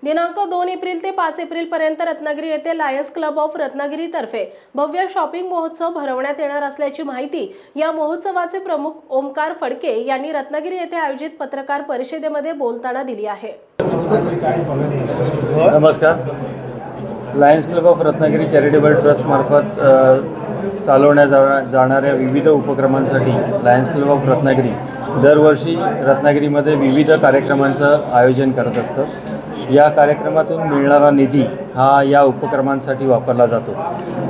दिनांक 2 एप्रिल ते 5 एप्रिल पर्यंत रत्नागिरी येथे लायन्स क्लब ऑफ रत्नागिरी तर्फे भव्य शॉपिंग महोत्सव भरवण्यात येणार असल्याची माहिती या महोत्सवाचे प्रमुख ओमकार फडके यांनी रत्नागिरी येथे आयोजित पत्रकार परिषदेमध्ये बोलताना दिली आहे। नमस्कार। Lions club of Ratnagiri charitable trust मार्फत चालवण्यात जाणाऱ्या विविध उपक्रमांसाठी लायन्स क्लब ऑफ रत्नागिरी दरवर्षी रत्नागिरीमध्ये विविध कार्यक्रमांचं आयोजन करत असतं। या कार्यक्रमातून मिळणारा निधी हा या उपक्रमांसाठी वापरला जातो।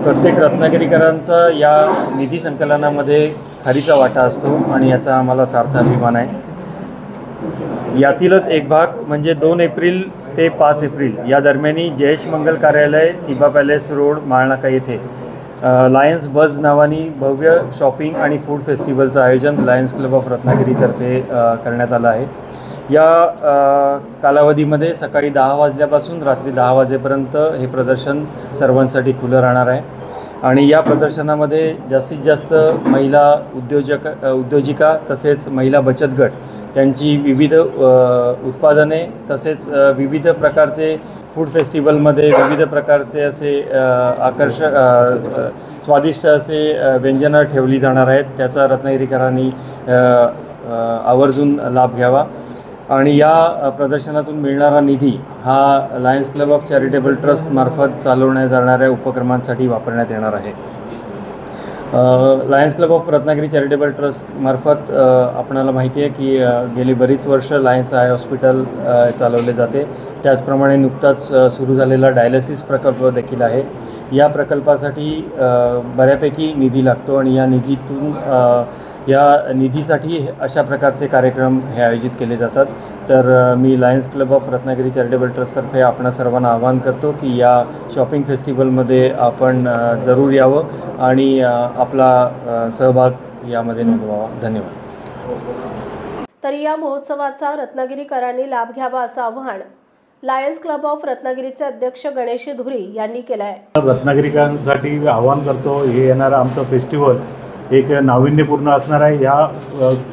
प्रत्येक रत्नागिरीकरांचा या निधी संकलनामध्ये खरीचा वाटा असतो आणि याचा आम्हाला सार्थ अभिमान आहे। यातीलच एक भाग म्हणजे 2 एप्रिल ते 5 एप्रिल या दरम्यानी जयेश मंगल कार्यालय तिबा पॅलेस रोड माळनाका येथे लायन्स बज नावानी भव्य शॉपिंग आणि फूड फेस्टिवलचं आयोजन लायन्स क्लब ऑफ रत्नागिरीतर्फे करण्यात आलं आहे। या कालावधीमध्ये सकाळी 10 वाजल्यापासून रात्री 10 वाजेपर्यंत हे प्रदर्शन सर्वांसाठी खुलं राहणार आहे आणि या प्रदर्शनामध्ये जास्तीत जास्त महिला उद्योजिका तसेच महिला बचत गट त्यांची विविध उत्पादने तसेच विविध प्रकारचे फूड फेस्टिवलमध्ये विविध प्रकारचे असे स्वादिष्ट असे व्यंजनं ठेवली जाणार आहेत। त्याचा रत्नागिरीकरांनी आवर्जून लाभ घ्यावा आणि या प्रदर्शनातून मिळणारा निधी हा lions club of charitable trust मार्फत चालवण्यात जाणाऱ्या उपक्रमांसाठी वापरण्यात येणार आहे। Lions club of Ratnagiri charitable trust मार्फत आपणाला माहिती आहे की गेली बरीच वर्ष लायन्स आय हॉस्पिटल चालवले जाते। त्याचप्रमाणे नुकताच सुरू झालेला डायलिसिस प्रकल्प देखील आहे। या प्रकल्पासाठी बऱ्यापैकी निधी लागतो आणि या निधीसाठी अशा प्रकारचे कार्यक्रम हे आयोजित केले जातात। तर मी Lions club of Ratnagiri charitable ट्रस्टतर्फे आपणा सर्वांना आवाहन करतो की या शॉपिंग फेस्टिवलमध्ये आपण जरूर यावं आणि आपला सहभाग यामध्ये नोंदवावा। धन्यवाद। तरी या महोत्सवाचा रत्नागिरीकरांनी लाभ घ्यावा असं आवाहन लायन्स क्लब ऑफ रत्नागिरीचे अध्यक्ष गणेश धुरी यांनी केलं आहे। रत्नागिरीकरांसाठी आवाहन करतो, हे येणारं आमचं फेस्टिवल एक नाविन्यपूर्ण असणार आहे। या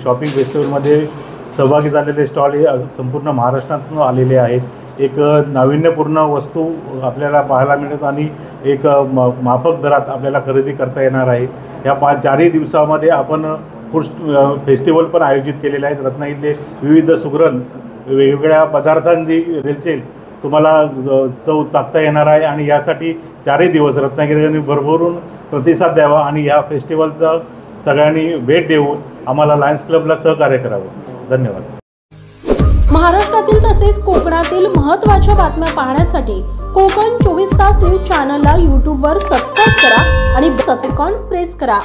शॉपिंग फेस्टिवलमध्ये सहभागी झालेले स्टॉल हे संपूर्ण महाराष्ट्रातून आलेले आहेत। एक नाविन्यपूर्ण वस्तू आपल्याला पाहायला मिळत आणि एक माफक दरात आपल्याला खरेदी करता येणार आहे। या 4 दिवसामध्ये आपण फूड फेस्टिवल पण आयोजित केलेले आहेत। रत्नागिरीतले विविध सुगरण वेगवेगळ्या पदार्थांची रेलचेल तुम्हाला चव चाखता येणार आहे आणि यासाठी 4 दिवस रत्नागिरीने भरभरून प्रतिसाद द्यावा आणि या फेस्टिवलचा सगळ्यांनी भेट देऊन आम्हाला लायन्स क्लबला सहकार्य करावं। धन्यवाद। महाराष्ट्रातील तसेच कोकणातील महत्त्वाच्या बातम्या पाहण्यासाठी कोकण 24 तास न्यूज चॅनलला YouTube वर सबस्क्राइब करा आणि बेल आयकॉन प्रेस करा।